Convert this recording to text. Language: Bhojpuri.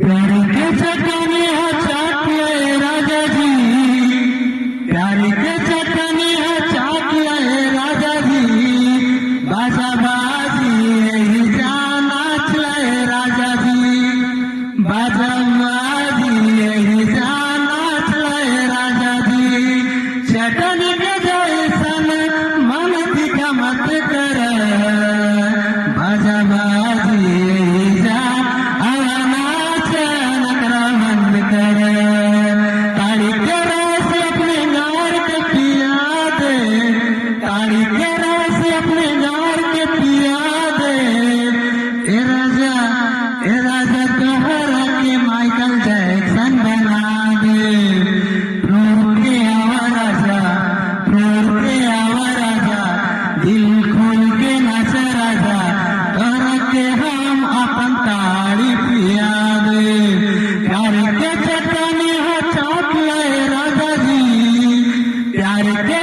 प्यारे के चटनी है चाट ले राजा जी, प्यारे के चटनी है चाट ले राजा जी, बाजा बाजी यही जाना चले राजा जी, बाजा बाजी यही जाना चले राजा जी। चटनी के जैसन मन दिखा मत कर, बाजा बाजी यही जा नाच नकरा बंद कर। ताड़ी के रस अपने नार के पिया दे, ताड़ी के रस अपने नार के पिया दे। ए राजा तोहरा के माइकल जैक्सन बना दे। फ्लोर के आवा राजा, फ्लोर के आवा राजा, दिल खोल के नाच राजा, तोहरा के हम अपन ताड़ी पिया दे। प्यारे के चटनी है चाट ले राजा जी, प्यारे के